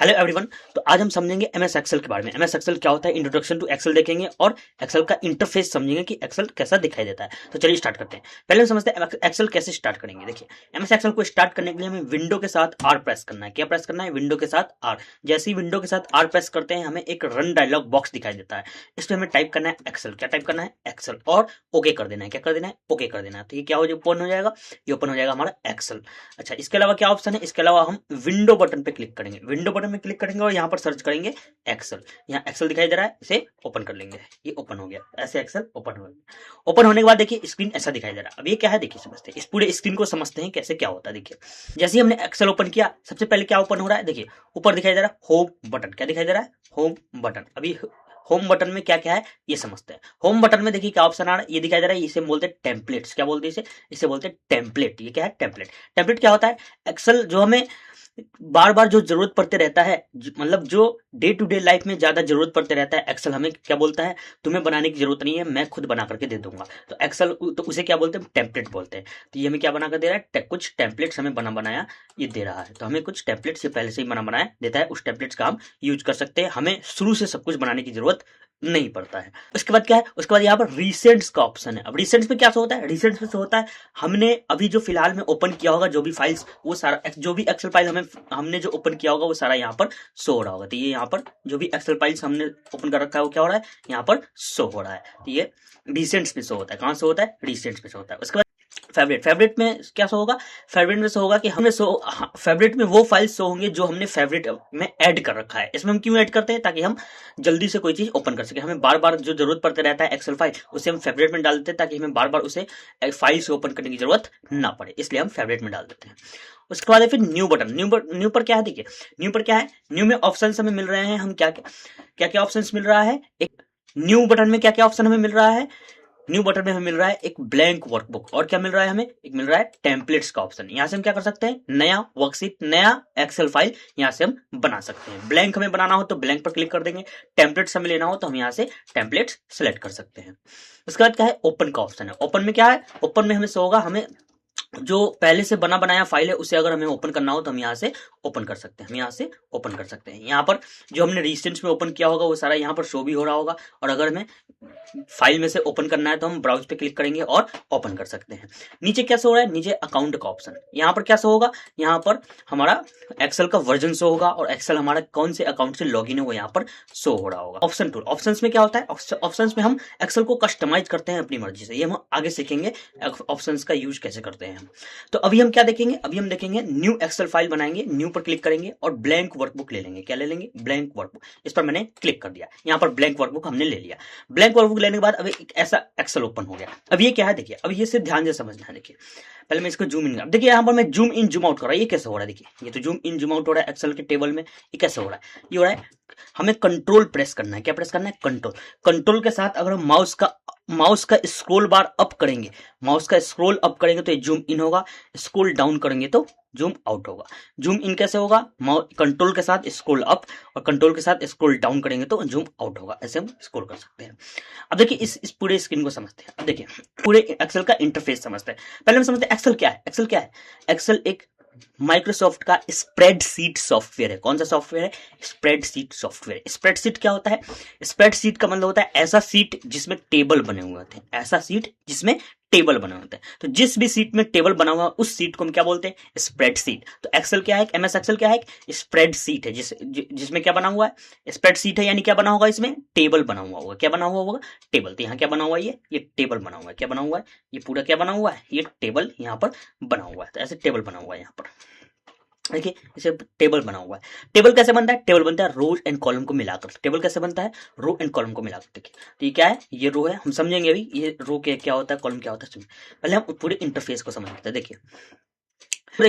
Hello everyone. तो आज हम समझेंगे एमएस एक्सेल के बारे में। एमएस एक्सेल क्या होता है, इंट्रोडक्शन टू एक्सेल देखेंगे और एक्सेल का इंटरफेस समझेंगे कि एक्सेल कैसा दिखाई देता है। तो चलिए स्टार्ट करते हैं। पहले हम समझते हैं एक्सेल कैसे स्टार्ट करेंगे। देखिए, एमएस एक्सेल को स्टार्ट करने के लिए हमें विंडो के साथ आर प्रेस करना है। क्या प्रेस करना है? विंडो के साथ आर। जैसे ही विंडो के साथ आर प्रेस करते हैं हमें एक रन डायलॉग बॉक्स दिखाई देता है। इसमें हमें टाइप करना है एक्सेल। क्या टाइप करना है? एक्सेल। और ओके कर देना है। क्या कर देना है? ओके कर देना है। तो ये क्या ओपन हो जाएगा? ये ओपन हो जाएगा हमारा एक्सेल। अच्छा, इसके अलावा क्या ऑप्शन है? इसके अलावा हम विंडो बटन पे क्लिक करेंगे। विंडो बटन पे क्लिक करेंगे और यहाँ पर सर्च करेंगे एक्सेल। यहाँ एक्सेल दिखाई दे रहा है, इसे ओपन कर लेंगे। ये ओपन हो गया, ऐसे एक्सेल ओपन हो गया। ओपन होने के बाद देखिए स्क्रीन ऐसा दिखाई दे रहा है। अब ये क्या है देखिए, समझते हैं इस पूरे स्क्रीन को, समझते हैं कैसे क्या होता है। देखिए, जैसे ही हमने एक्सेल ओपन किया, सबसे पहले क्या ओपन हो रहा है? देखिए ऊपर दिखाई दे रहा है होम बटन। क्या दिखाई दे रहा है? Home button. अभी होम बटन में क्या क्या है ये समझते हैं। होम बटन में देखिए क्या ऑप्शन आ रहा है, ये दिखाई दे रहा है, इसे बोलते हैं टेम्पलेट्स। क्या बोलते हैं इसे? इसे बोलते हैं टेम्पलेट। ये क्या है? टेम्पलेट। टेम्पलेट क्या होता है? एक्सेल जो हमें बार बार जो जरूरत पड़ते रहता है, मतलब जो डे टू डे लाइफ में ज्यादा जरूरत पड़ते रहता है, एक्सेल हमें क्या बोलता है, तुम्हें बनाने की जरूरत नहीं है, मैं खुद बना करके दे दूंगा। तो एक्सेल तो उसे क्या बोलते हैं? टेम्पलेट बोलते हैं। तो ये हमें क्या बना कर दे रहा है? कुछ टेम्पलेट्स हमें बना बनाया ये दे रहा है। तो हमें कुछ टेम्पलेट्स पहले से ही बना बनाया देता है, उस टेम्पलेट्स का हम यूज कर सकते हैं। हमें शुरू से सब कुछ बनाने की जरूरत नहीं पड़ता है। उसके बाद क्या है? उसके बाद यहाँ पर रिसेंट्स का ऑप्शन है। अब रिसेंट्स में क्या होता है? रिसेंट्स में होता है हमने अभी जो फिलहाल में ओपन किया होगा जो भी फाइल्स, वो सारा जो भी एक्सेल फाइल हमने जो ओपन किया होगा वो सारा यहाँ पर शो हो रहा होगा। तो ये यहाँ पर जो भी एक्सेल फाइल्स हमने ओपन कर रखा है वो क्या हो रहा है? यहाँ पर शो हो रहा है। तो ये रिसेंट्स में शो होता है। कहाँ शो होता है? रिसेंट्स में शो होता है। उसके बाद फेवरेट में क्या शो होगा? फेवरेट में शो होगा कि हमने फेवरेट में वो फाइल शो होंगे जो हमने फेवरेट में ऐड कर रखा है। इसमें हम क्यों ऐड करते हैं? ताकि हम जल्दी से कोई चीज ओपन कर सके। हमें बार बार जो जरूरत पड़ते रहता है एक्सेल फाइल, उसे हम फेवरेट में डाल देते हैं ताकि हमें बार बार उसे फाइल से ओपन करने की जरूरत ना पड़े, इसलिए हम फेवरेट में डाल देते हैं। उसके बाद फिर न्यू बटन। न्यू पर क्या है? देखिए न्यू पर क्या है, न्यू में ऑप्शन हमें मिल रहे हैं। हम क्या क्या ऑप्शन मिल रहा है? एक न्यू बटन में क्या क्या ऑप्शन हमें मिल रहा है? न्यू बटन में हमें मिल रहा है एक ब्लैंक वर्कबुक, और क्या मिल रहा है हमें? एक मिल रहा है टेम्पलेट्स का ऑप्शन। यहां से हम क्या कर सकते हैं? नया वर्कशीट, नया एक्सेल फाइल यहां से हम बना सकते हैं। ब्लैंक हमें बनाना हो तो ब्लैंक पर क्लिक कर देंगे। टेम्पलेट्स हमें लेना हो तो हम यहां से टेम्पलेट्स सेलेक्ट कर सकते हैं। उसके बाद क्या है? ओपन का ऑप्शन है। ओपन में क्या है? ओपन में हमें शो होगा हमें जो पहले से बना बनाया फाइल है उसे अगर हमें ओपन करना हो तो हम यहाँ से ओपन कर सकते हैं। हम यहाँ से ओपन कर सकते हैं। यहाँ पर जो हमने रिसेंट में ओपन किया होगा वो सारा यहाँ पर शो भी हो रहा होगा, और अगर हमें फाइल में से ओपन करना है तो हम ब्राउज पे क्लिक करेंगे और ओपन कर सकते हैं। नीचे क्या शो हो रहा है? नीचे अकाउंट का ऑप्शन। यहाँ पर क्या शो होगा? यहाँ पर हमारा एक्सेल का वर्जन शो होगा और एक्सेल हमारा कौन से अकाउंट से लॉगिन है वो यहाँ पर शो हो रहा होगा। Option tool. ऑप्शन में क्या होता है? ऑप्शन में हम एक्सेल को कस्टमाइज करते हैं अपनी मर्जी से। ये हम आगे सीखेंगे ऑप्शन का यूज कैसे करते हैं। तो अभी हम क्या देखेंगे? अभी हम देखेंगे न्यू एक्सेल फाइल बनाएंगे। न्यू पर क्लिक करेंगे और ब्लैंक वर्कबुक ले लेंगे। क्या ले लेंगे? Blank workbook. इस पर मैंने क्लिक कर दिया, यहाँ पर ब्लैंक वर्कबुक हमने ले लिया। ब्लैंक वर्कबुक लेने के बाद अब एक ऐसा एक्सेल ओपन हो गया। अब ये क्या है? देखिए अब ये सिर्फ ध्यान से समझना है। देखिए पहले मैं इसको जूम इन, अब देखिए यहाँ पर मैं जूम इन जूम आउट कर रहा है। ये कैसे हो रहा है? देखिए ये तो जूम इन जूम आउट हो रहा है एक्सेल के टेबल में। ये कैसे हो रहा है? ये हो रहा है हमें कंट्रोल प्रेस करना है। क्या प्रेस करना है? कंट्रोल। कंट्रोल के साथ अगर हम माउस का स्क्रॉल बार अप करेंगे, माउस का स्क्रॉल अप करेंगे तो ये जूम इन होगा, स्क्रॉल डाउन करेंगे तो जूम आउट होगा। जूम इन कैसे होगा? कंट्रोल के साथ स्क्रॉल अप और कंट्रोल के साथ स्क्रॉल डाउन करेंगे तो जूम आउट होगा। ऐसे हम स्क्रॉल कर सकते हैं। अब देखिए इस पूरे स्क्रीन को समझते हैं। अब देखिए पूरे एक्सेल का इंटरफेस समझते हैं। पहले हम समझते हैं एक्सेल क्या है। एक्सेल क्या है? एक्सेल एक माइक्रोसॉफ्ट का स्प्रेडशीट सॉफ्टवेयर है। कौन सा सॉफ्टवेयर है? Spreadsheet software. स्प्रेडशीट क्या होता है? स्प्रेडशीट का मतलब होता है ऐसा सीट जिसमें टेबल बने हुए होते हैं। ऐसा सीट जिसमें टेबल बने होते हैं। तो जिस भी सीट में टेबल बना हुआ उस सीट को हम क्या बोलते हैं? स्प्रेडशीट। तो एक्सेल क्या है? एमएस एक्सेल क्या है? स्प्रेडशीट है। जिसमें क्या बना हुआ है? स्प्रेडशीट है, यानी क्या बना होगा? इसमें टेबल बना हुआ होगा। क्या बना हुआ होगा? टेबल। तो यहाँ क्या बना हुआ है? ये टेबल बना हुआ है। क्या बना हुआ है? ये पूरा क्या बना हुआ है? ये टेबल यहाँ पर बना हुआ है। तो ऐसे टेबल बना हुआ है यहाँ पर। देखिए इसे टेबल बना हुआ है। टेबल कैसे बनता है? टेबल बनता है रोज एंड कॉलम को मिलाकर। टेबल कैसे बनता है? रो एंड कॉलम को मिलाकर। देखिए तो ये क्या है? ये रो है, हम समझेंगे अभी ये रो के क्या होता है, कॉलम क्या होता है। पहले हम पूरे इंटरफेस को समझते हैं। देखिए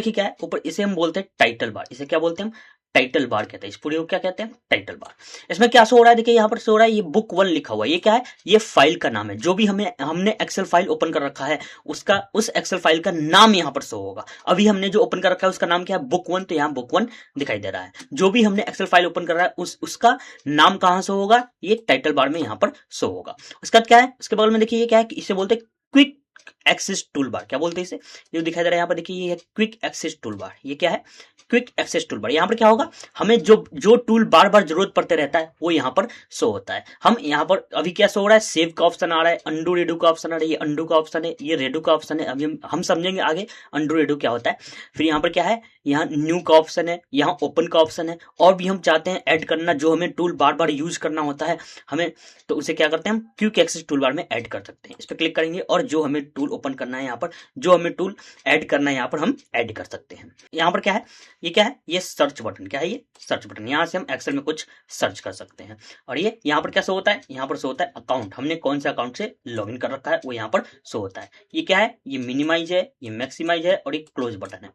क्या है ऊपर, इसे हम बोलते हैं टाइटल बार। इसे क्या बोलते हैं हम? टाइटल बार कहते हैं। इस पूरे को क्या कहते हैं? Title bar. इसमें क्या शो हो रहा है? देखिए यहाँ पर शो हो रहा है ये बुक 1 लिखा हुआ है। ये क्या है? ये फाइल का नाम है। जो भी हमने एक्सेल फाइल ओपन कर रखा है उसका, उस एक्सेल फाइल का नाम यहाँ पर शो होगा। अभी हमने जो ओपन कर रखा है उसका नाम क्या है? बुक 1। तो यहाँ बुक 1 दिखाई दे रहा है। जो भी हमने एक्सेल फाइल ओपन कर रहा है उसका नाम कहाँ शो होगा? ये टाइटल बार में यहाँ पर शो होगा। उसका क्या है? उसके बगल में देखिए ये क्या है? इसे बोलते हैं क्विक एक्सेस टूल बार, क्या बोलते हैं इसे, ये दिखाई दे रहा है यहाँ पर देखिए, ये है क्विक एक्सेस टूल बार। ये क्या है, क्विक एक्सेस टूल बार। यहाँ पर क्या होगा, हमें जो जो टूल बार बार जरूरत पड़ते रहता है वो यहाँ पर शो होता है। हम यहाँ पर अभी क्या शो हो रहा है, सेव का ऑप्शन आ रहा है, अंडू रेडू का ऑप्शन आ रहा है, ये अंडू का ऑप्शन है, ये रेडू का ऑप्शन है। अभी हम समझेंगे आगे अंडू रेडू क्या होता है। फिर यहाँ पर क्या है, यहाँ न्यू का ऑप्शन है, यहाँ ओपन का ऑप्शन है। और भी हम चाहते हैं ऐड करना, जो हमें टूल बार बार यूज करना होता है हमें, तो उसे क्या करते हैं, हम क्विक एक्सेस टूल बार में ऐड कर सकते हैं। इस पर क्लिक करेंगे और जो हमें टूल ओपन करना है यहाँ पर, जो हमें टूल ऐड करना है यहाँ पर हम ऐड कर सकते हैं। यहाँ पर क्या है, ये क्या है, ये सर्च बटन। क्या है ये, सर्च बटन। यहाँ से हम एक्सेल में कुछ सर्च कर सकते हैं। और ये यहाँ पर क्या शो होता है, यहाँ पर शो होता है अकाउंट, हमने कौन से अकाउंट से लॉगिन कर रखा है वो यहाँ पर शो होता है। ये क्या है, ये मिनिमाइज है, ये मैक्सिमाइज है और ये क्लोज बटन है।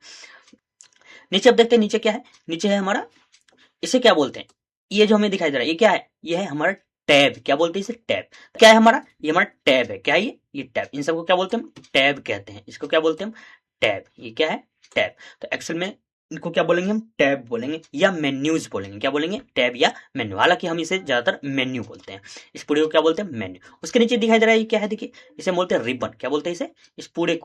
नीचे अब देखते हैं, नीचे क्या है, नीचे है हमारा, इसे क्या बोलते हैं, ये जो हमें दिखाई दे रहा है ये क्या है, ये है हमारा टैब। क्या बोलते हैं इसे, टैब। क्या है हमारा, ये हमारा टैब है। क्या है ये टैब। इन सबको क्या बोलते हैं हम, टैब कहते हैं। इसको क्या बोलते हैं हम, टैब। ये क्या है, टैब। तो एक्सेल में इनको क्या बोलेंगे हम, टैब बोलेंगे या मेन्यूज बोलेंगे। क्या बोलेंगे, टैब या मेन्यू। हालांकि हम इसे ज्यादातर मेन्यू बोलते हैं। इस पूरे को क्या बोलते हैं, मेन्यू। उसके नीचे दिखाई दे रहा है ये क्या है, देखिए, इसे बोलते हैं रिबन। क्या बोलते हैं इसे, इस पूरे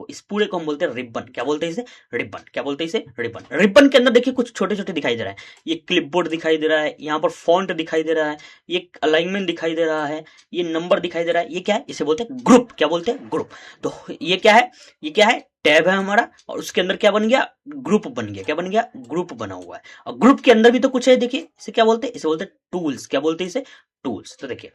को हम बोलते हैं रिबन। क्या बोलते हैं इसे, रिबन। क्या बोलते हैं इसे, रिबन। रिबन के अंदर देखिए कुछ छोटे छोटे दिखाई दे रहा है, ये क्लिपबोर्ड दिखाई दे रहा है, यहाँ पर फॉन्ट दिखाई दे रहा है, ये अलाइनमेंट दिखाई दे रहा है, ये नंबर दिखाई दे रहा है। ये क्या है, इसे बोलते हैं ग्रुप। क्या बोलते हैं, ग्रुप। तो ये क्या है, ये क्या है, टैब है हमारा, और उसके अंदर क्या बन गया, ग्रुप बन गया। क्या बन गया, ग्रुप बना हुआ है। और ग्रुप के अंदर भी तो कुछ है, देखिए इसे क्या बोलते हैं, इसे बोलते हैं टूल्स। क्या बोलते हैं इसे, टूल्स। तो देखिए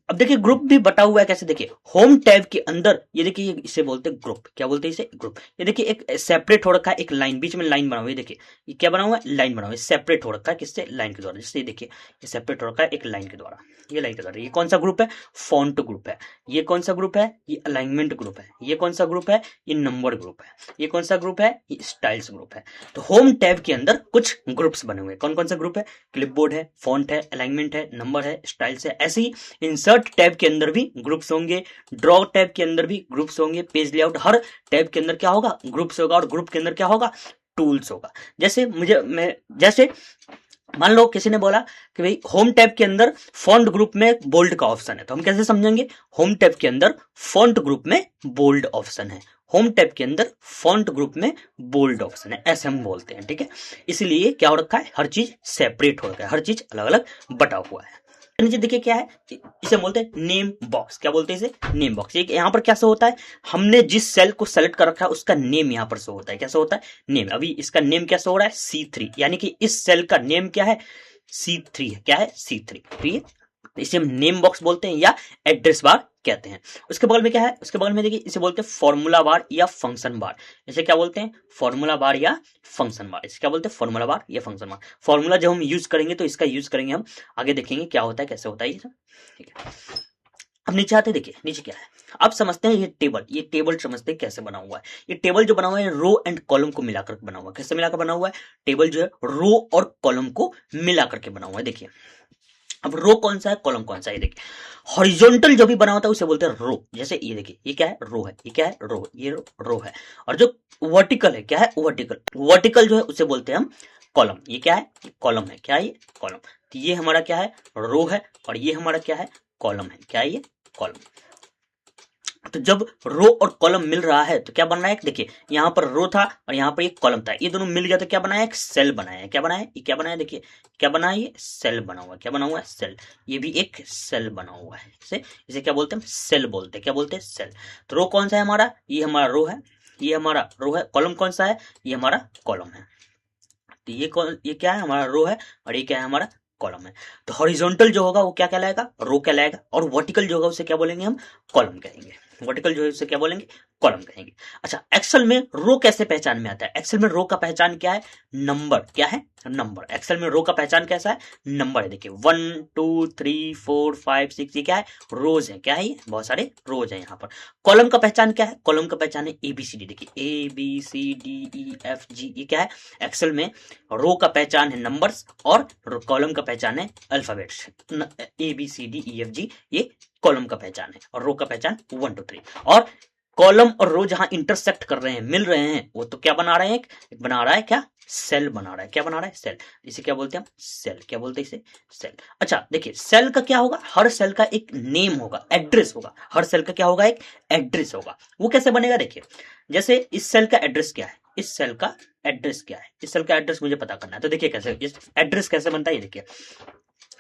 अब देखिए ग्रुप भी बटा हुआ है कैसे, देखिए होम टैब के अंदर ये देखिए, इसे बोलते हैं ग्रुप। क्या बोलते हैं इसे, ग्रुप। ये देखिए एक सेपरेट हो रखा है, एक लाइन, बीच में लाइन बना हुआ है। देखिए ये क्या बना हुआ है, लाइन बना हुआ है, सेपरेट हो रखा है, किससे, लाइन के द्वारा। जैसे देखिए ये सेपरेट हो रखा है एक लाइन के द्वारा, ये लाइन के द्वारा। ये कौन सा ग्रुप है, फॉन्ट ग्रुप है। ये कौन सा ग्रुप है, ये अलाइनमेंट ग्रुप है। ये कौन सा ग्रुप है, ये नंबर ग्रुप है। ये कौन सा ग्रुप है, ये स्टाइल्स ग्रुप है। तो होम टैब के अंदर कुछ ग्रुप्स बने हुए हैं। कौन कौन सा ग्रुप है, क्लिपबोर्ड है, फॉन्ट है, अलाइनमेंट है, नंबर है, स्टाइल्स है। ऐसे ही इंसर्ट टैब के अंदर भी ग्रुप्स होंगे, ड्रॉ टैब के अंदर भी ग्रुप्स होंगे, पेज लेआउट, हर टैब के अंदर क्या होगा, ग्रुप्स होगा। और ग्रुप के अंदर क्या होगा, टूल्स होगा। जैसे मान लो किसी ने बोला कि भाई होम टैब के अंदर फॉन्ट ग्रुप में बोल्ड का ऑप्शन है, तो हम कैसे समझेंगे, होम टैब के अंदर फॉन्ट ग्रुप में बोल्ड ऑप्शन है, होम टैब के अंदर फॉन्ट ग्रुप में बोल्ड ऑप्शन है, ऐसे हम बोलते हैं। ठीक है, इसलिए क्या हो रखा है, हर चीज सेपरेट हो रखा है, हर चीज अलग अलग बटा हुआ है। नीचे देखिए क्या है, इसे बोलते हैं नेम बॉक्स। क्या बोलते हैं इसे, नेम बॉक्स। ये यहाँ पर क्या शो होता है, हमने जिस सेल को सेलेक्ट कर रखा है उसका नेम यहाँ पर शो होता है। क्या शो होता है, नेम। अभी इसका नेम क्या शो हो रहा है, C3, यानी कि इस सेल का नेम क्या है, C3 है। क्या है, C3। ठीक है, इसे हम नेम बॉक्स बोलते हैं या एड्रेस बार कहते हैं। उसके बगल में क्या है, उसके बगल में देखिए इसे बोलते हैं फॉर्मूला बार या फंक्शन बार। इसे क्या बोलते हैं, फॉर्मूला बार या फंक्शन बार। इसे क्या बोलते हैं, फॉर्मूला बार या फंक्शन बार। फॉर्मूला जब हम यूज करेंगे तो इसका यूज करेंगे हम, आगे देखेंगे क्या होता है, कैसे होता है ये सब। ठीक है, अब नीचे आते, देखिए नीचे क्या है, अब समझते हैं ये टेबल समझते हैं कैसे बना हुआ है। ये टेबल जो बना हुआ है रो एंड कॉलम को मिलाकर बना हुआ है। कैसे मिलाकर बना हुआ है, टेबल जो है रो और कॉलम को मिलाकर के बना हुआ है। देखिए अब रो कौन सा है, कॉलम कौन सा है, देखिए हॉरिजॉन्टल जो भी बना होता है उसे बोलते हैं रो। जैसे ये देखिए, ये क्या है, रो है, ये क्या है, रो, ये रो है। और जो वर्टिकल है, क्या है, वर्टिकल जो है उसे बोलते हैं हम कॉलम। ये क्या है, कॉलम है। क्या है ये, कॉलम। तो ये हमारा क्या है, रो है, और ये हमारा क्या है, कॉलम है। क्या है ये, कॉलम। तो जब रो और कॉलम मिल रहा है तो क्या बन रहा है, देखिए यहाँ पर रो था और यहाँ पर एक कॉलम था, ये दोनों मिल गया तो क्या बनाया, एक सेल बनाया है। क्या बनाया, ये क्या बनाया, देखिए क्या बना है, ये सेल बना हुआ है। क्या बना हुआ है, सेल। ये भी एक सेल बना हुआ है। इसे क्या बोलते हैं, सेल बोलते हैं। क्या बोलते हैं, सेल। तो रो कौन सा है हमारा, ये हमारा रो है, ये हमारा रो है। कॉलम कौन सा है, ये हमारा कॉलम है। तो ये क्या है, हमारा रो है, और ये क्या है, हमारा कॉलम है। तो हॉरिजॉन्टल जो होगा वो क्या कहलाएगा, रो कहलाएगा, और वर्टिकल जो होगा उसे क्या बोलेंगे हम, कॉलम कहेंगे। वर्टिकल जो है उसे क्या बोलेंगे, कॉलम कहेंगे। अच्छा, एक्सेल में रो कैसे पहचान में आता है, एक्सेल में रो का पहचान क्या है, नंबर। क्या है, नंबर। एक्सेल में रो का पहचान कैसा है, नंबर है। देखिए 1 2 3 4 5 6, ये क्या है, रोज है। क्या है, ये बहुत सारे रोज है यहाँ पर। कॉलम का पहचान क्या है, कॉलम का पहचान है ABCD। देखिए ABCDEFG, ये क्या है, एक्सेल में रो का पहचान है नंबर्स और कॉलम का पहचान है अल्फाबेट्स। ABCDEFG ये कॉलम का पहचान है, और रो का पहचान 1 2 3। और कॉलम और रो जहां इंटरसेक्ट कर रहे हैं, मिल रहे हैं, वो तो क्या बना रहे हैं, एक बना रहा है क्या, सेल बना रहा है। क्या बना रहा है, सेल। इसे क्या बोलते हैं हम, सेल। क्या बोलते हैं इसे, सेल। अच्छा देखिए, सेल का क्या होगा, हर सेल का एक नेम होगा, एड्रेस होगा। हर सेल का क्या होगा, एक एड्रेस होगा। वो कैसे बनेगा, देखिए जैसे इस सेल का एड्रेस क्या है, इस सेल का एड्रेस क्या है, इस सेल का एड्रेस मुझे पता करना है। तो देखिए कैसे इस एड्रेस कैसे बनता है, ये देखिए।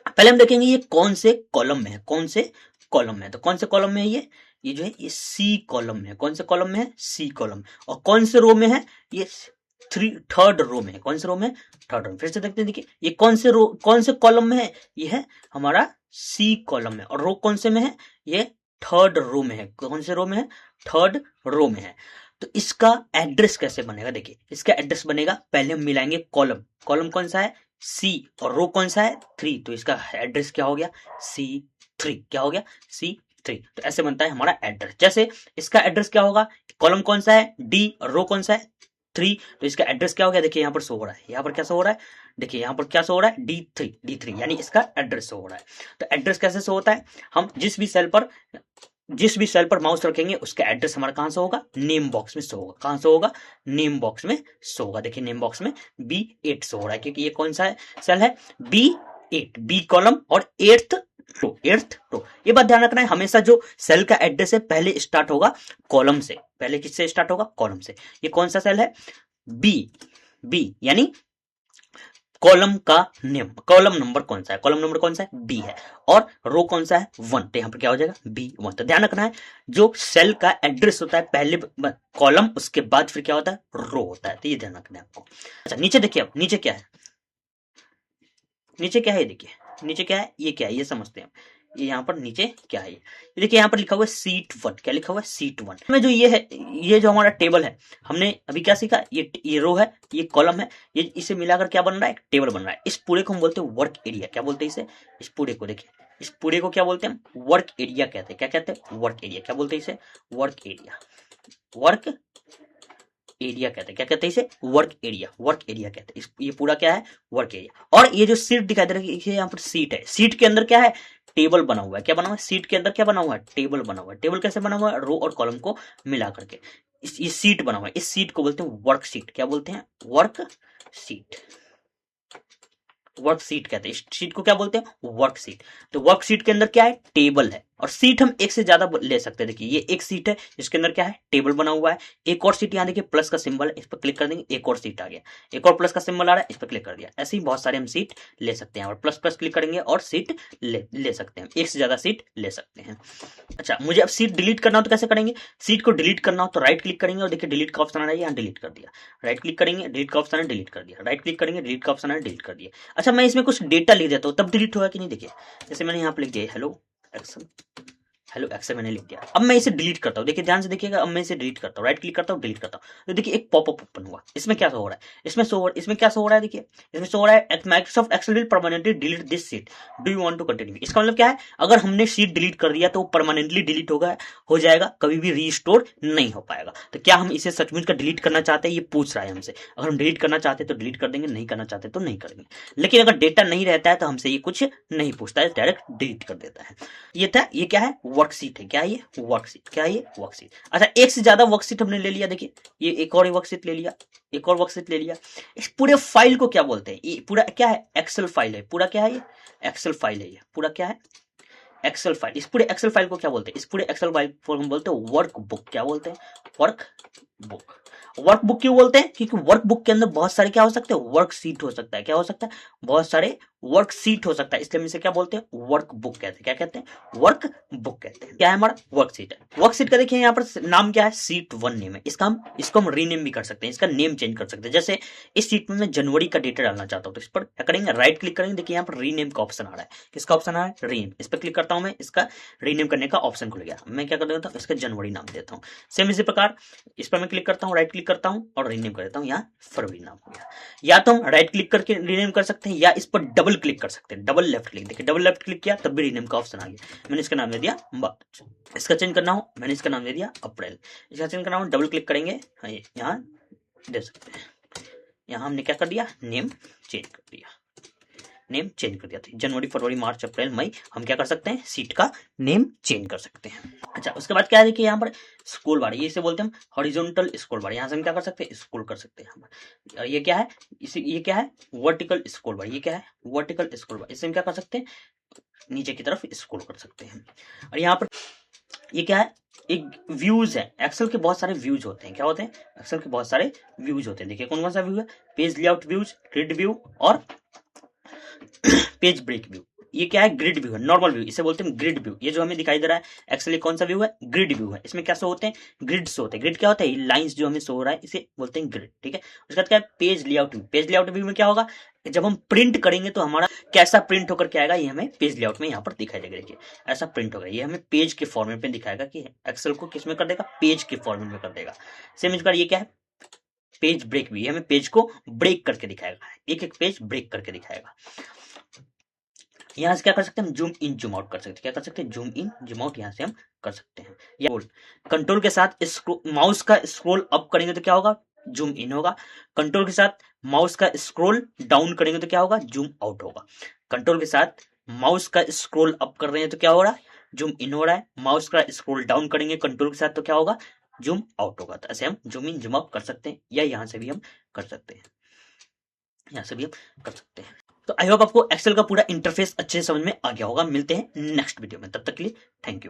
पहले हम देखेंगे ये कौन से कॉलम में है, कौन से कॉलम में है। तो कौन से कॉलम में है ये जो है ये सी कॉलम में है। कौन से कॉलम में है, सी कॉलम। और कौन से रो में है, ये थर्ड रो में है। कौन से रो में, थर्ड रो में। फिर से देखते हैं, देखिए ये कौन से रो, कौन से कॉलम में है, ये है हमारा सी कॉलम में। और रो कौन से में है, ये थर्ड रो में है। कौन से रो में है, थर्ड रो में है। तो इसका एड्रेस कैसे बनेगा, देखिए इसका एड्रेस बनेगा, पहले हम मिलाएंगे कॉलम। कॉलम कौन सा है, सी। और रो कौन सा है, 3। तो इसका एड्रेस क्या हो गया, C3। क्या हो गया, C3। तो ऐसे बनता है हमारा एड्रेस। जैसे इसका एड्रेस क्या होगा, कॉलम कौन सा है, D, और रो कौन सा है, 3। तो इसका एड्रेस क्या हो गया, देखिए यहाँ पर शो हो रहा है, यहाँ पर क्या शो हो रहा है, देखिए यहाँ पर क्या शो हो रहा है, D3, यानी इसका एड्रेस शो हो रहा है। तो एड्रेस कैसे शो होता है, हम जिस भी सेल पर माउस रखेंगे उसका एड्रेस हमारा कहां से होगा, नेम बॉक्स में शो होगा। कहां से होगा, नेम बॉक्स में शो होगा। देखिए नेम बॉक्स में B8 शो हो रहा है, क्योंकि ये कौन सा है, सेल है B8, बी कॉलम और 8th रो। ये बात ध्यान रखना है, हमेशा जो सेल का एड्रेस है पहले स्टार्ट होगा कॉलम से। पहले किससे स्टार्ट होगा, कॉलम से। ये कौन सा सेल है, बी यानी कॉलम का नेम, कॉलम नंबर कौन सा है, कॉलम नंबर कौन सा है, बी है। और रो कौन सा है, 1। तो यहां पर क्या हो जाएगा, B1। तो ध्यान रखना है, जो सेल का एड्रेस होता है पहले कॉलम, उसके बाद फिर क्या होता है, रो होता है। तो ये ध्यान रखना है आपको। अच्छा नीचे देखिए, अब नीचे क्या है, नीचे क्या है, देखिए नीचे क्या है, ये क्या है, ये समझते हैं। ये यहाँ पर नीचे क्या है, ये देखिए यहाँ पर लिखा हुआ है सीट 1। क्या लिखा हुआ है, सीट 1 में जो ये है, ये जो हमारा टेबल है, हमने अभी क्या सीखा, ये रो है, ये कॉलम है, ये इसे मिलाकर क्या बन रहा है, एक टेबल बन रहा है। इस पूरे को हम बोलते हैं वर्क एरिया। क्या बोलते हैं इसे, इस पूरे को, देखिए इस पूरे को क्या बोलते हैं, वर्क एरिया कहते हैं। क्या कहते हैं, वर्क एरिया। क्या बोलते हैं इसे, वर्क एरिया। वर्क एरिया कहते हैं। क्या कहते हैं इसे, वर्क एरिया। वर्क एरिया कहते हैं। ये पूरा क्या है, वर्क एरिया। और ये जो सीट दिखाई दे रही है, यहाँ पर सीट है, सीट के अंदर क्या है, टेबल बना हुआ है। क्या बना हुआ है, सीट के अंदर क्या बना हुआ है, टेबल बना हुआ है। टेबल कैसे बना हुआ है, रो और कॉलम को मिला करके ये सीट बना हुआ है। इस सीट को बोलते हैं वर्क सीट। क्या बोलते हैं, वर्क सीट। वर्क सीट कहते हैं इस सीट को, क्या बोलते हैं, वर्क सीट। तो वर्क सीट के अंदर क्या है, टेबल है। और सीट हम एक से ज्यादा ले सकते हैं। देखिए ये एक सीट है, जिसके अंदर क्या है, टेबल बना हुआ है। एक और सीट, यहाँ देखिए प्लस का सिंबल है, इस पर क्लिक कर देंगे, एक और सीट आ गया। एक और प्लस का सिंबल आ रहा है, इस पर क्लिक कर दिया। ऐसे ही बहुत सारे हम सीट ले सकते हैं। और प्लस प्लस क्लिक करेंगे और सीट ले सकते हैं, एक से ज्यादा सीट ले सकते हैं। अच्छा मुझे अब सीट डिलीट करना हो तो कैसे करेंगे, सीट को डिलीट करना हो तो राइट क्लिक करेंगे, और देखिए डिलीट का ऑप्शन आ रहा है, यहाँ डिलीट कर दिया। राइट क्लिक करेंगे, डिलीट का ऑप्शन है, डिलीट कर दिया। राइट क्लिक करेंगे, डिलीट का ऑप्शन है, डिलीट कर दिया। अच्छा मैं इसमें कुछ डेटा लिख देता हूँ, तब डिलीट होगा कि नहीं, देखिए जैसे मैंने यहाँ पे लिख दिया हेलो एक्सेल, हेलो एक्सेल मैंने लिख दिया। अब मैं इसे डिलीट करता हूँ, देखिए ध्यान से देखिएगा। अब मैं इसे डिलीट करता हूँ, राइट क्लिक करता हूँ, डिलीट करता हूँ। तो देखिए एक पॉपअप ओपन हुआ। इसमें क्या हो रहा है, इसमें क्या शो हो रहा है, देखिए इसमें शो हो रहा है Microsoft Excel will permanently delete this sheet, do you want to continue. इसका मतलब क्या है, अगर हमने शीट डिलीट कर दिया तो परमानेंटली डिलीट हो जाएगा, कभी भी रीस्टोर नहीं हो पाएगा। तो क्या हम इसे सचमुच का डिलीट करना चाहते हैं, ये पूछ रहा है हमसे। अगर हम डिलीट करना चाहते हैं तो डिलीट कर देंगे, नहीं करना चाहते तो नहीं करेंगे। लेकिन अगर डेटा नहीं रहता है तो हमसे ये कुछ नहीं पूछता है, डायरेक्ट डिलीट कर देता है। ये था, ये क्या है, वर्कशीट है। क्या है ये, वर्कशीट। क्या है ये, वर्कशीट। अच्छा एक से ज्यादा वर्कशीट हमने ले लिया, देखिए ये एक और वर्कशीट ले लिया, एक और वर्कशीट ले लिया। इस पूरे फाइल को क्या बोलते हैं, ये पूरा क्या है, एक्सेल फाइल है। पूरा क्या है, ये एक्सेल फाइल है। ये पूरा क्या है, एक्सेल फाइल। इस पूरे एक्सेल फाइल को क्या बोलते हैं, इस पूरे एक्सेल फाइल को हम बोलते हैं वर्क बुक। क्या बोलते हैं, वर्क बुक। वर्क बुक क्यों बोलते हैं, क्योंकि वर्क बुक के अंदर बहुत सारे क्या हो सकते हैं, वर्क सीट हो सकता है। क्या हो सकता है, बहुत सारे वर्क सीट हो सकता है, इसलिए हम इसे क्या बोलते हैं, वर्क बुक कहते हैं। क्या कहते हैं, वर्क बुक कहते हैं। क्या है हमारा, वर्क सीट है। वर्क सीट का देखिए यहाँ पर नाम क्या है, सीट 1 नेम है। इसको हम रीनेम भी कर सकते हैं, इसका नेम चेंज कर सकते हैं। जैसे इस सीट में मैं जनवरी का डेटा डालना चाहता हूँ, तो इस पर क्या करेंगे, राइट क्लिक करेंगे। देखिए यहाँ पर रीनेम का ऑप्शन आ रहा है। किसका ऑप्शन आ रहा है, रीनेम। इस पर क्लिक करता हूँ मैं, इसका रीनेम करने का ऑप्शन खुल गया। मैं क्या कर देता हूँ, इसका जनवरी नाम देता हूँ। सेम इसी प्रकार इस पर मैं क्लिक करता हूँ, राइट क्लिक करता हूँ और रीनेम कर देता हूँ, यहाँ फरवरी नाम हो गया। या तो हम राइट क्लिक करके रीनेम कर सकते हैं, या इस पर डबल क्लिक कर सकते हैं, डबल लेफ्ट क्लिक। देखिए डबल लेफ्ट क्लिक किया तब भी रीनेम का ऑप्शन आ गया। मैंने इसका नाम दे दिया मार्च। इसका चेंज करना हो, मैंने इसका नाम दे दिया अप्रैल। इसका चेंज करना हो, डबल क्लिक करेंगे, यहाँ दे सकते हैं। यहाँ हमने क्या कर दिया, नेम चेंज कर दिया। नेम चेंज कर दिया था। जनवरी, फरवरी, मार्च, अप्रैल, मई हम क्या कर सकते हैं, सीट का नेम चेंज कर सकते हैं। अच्छा, उसके बाद क्या है कि यहाँ पर स्क्रॉल बार, ये इसे बोलते हैं हम हॉरिजॉन्टल स्क्रॉल बार। यहाँ से हम क्या कर सकते हैं, स्क्रॉल कर सकते हैं यहाँ पर। और ये क्या है, इसे ये क्या है, वर्टिकल स्क्रॉल बार। ये क्या है, वर्टिकल स्क्रॉल बार। इससे हम क्या कर सकते हैं, नीचे की तरफ स्क्रॉल कर सकते हैं। और यहाँ पर ये क्या है, एक व्यूज है। एक्सेल के बहुत सारे व्यूज होते हैं। क्या होते हैं, एक्सेल के बहुत सारे व्यूज होते हैं। देखिए कौन कौन सा व्यू है, page layout views, grid view और पेज ब्रेक व्यू। ये क्या है, ग्रिड व्यू है, नॉर्मल व्यू, इसे बोलते हैं ग्रिड व्यू। ये जो हमें दिखाई दे रहा है एक्चुअली कौन सा व्यू है, ग्रिड व्यू है। इसमें क्या शो होते हैं, ग्रिड्स होते हैं। ग्रिड क्या होता है, लाइंस जो हमें शो हो रहा है इसे बोलते हैं ग्रिड, ठीक है। उसके बाद क्या है, page layout view. Page layout view में क्या होगा, जब हम प्रिंट करेंगे तो हमारा कैसा प्रिंट होकर के आएगा, ये हमें पेज लेआउट में यहाँ पर दिखाई देगा। देखिए ऐसा प्रिंट होगा, ये हमें पेज के फॉर्मेट में दिखाएगा कि एक्सेल को किस में कर देगा, पेज के फॉर्मेट में कर देगा। सेम इसका ये क्या है, पेज ब्रेक व्यू, हमें पेज को ब्रेक करके दिखाएगा, एक एक पेज ब्रेक करके दिखाएगा। यहाँ से क्या कर सकते हैं, हम जूम इन जूम आउट कर सकते हैं। क्या कर सकते हैं, जूम इन जूम आउट यहाँ से हम कर सकते हैं। या कंट्रोल के साथ माउस का स्क्रॉल अप करेंगे तो क्या होगा, जूम इन होगा। कंट्रोल के साथ माउस का स्क्रॉल डाउन करेंगे तो क्या होगा, जूम आउट होगा। कंट्रोल के साथ माउस का स्क्रॉल अप कर रहे हैं तो क्या हो रहा है, जूम इन हो रहा है। माउस का स्क्रॉल डाउन करेंगे कंट्रोल के साथ तो क्या होगा, जूम आउट होगा। तो ऐसे हम जूम इन जूम आउट कर सकते हैं, या यहाँ से भी हम कर सकते हैं, यहाँ से भी हम कर सकते हैं। तो आई होप आपको एक्सेल का पूरा इंटरफेस अच्छे से समझ में आ गया होगा। मिलते हैं नेक्स्ट वीडियो में, तब तक के लिए थैंक यू।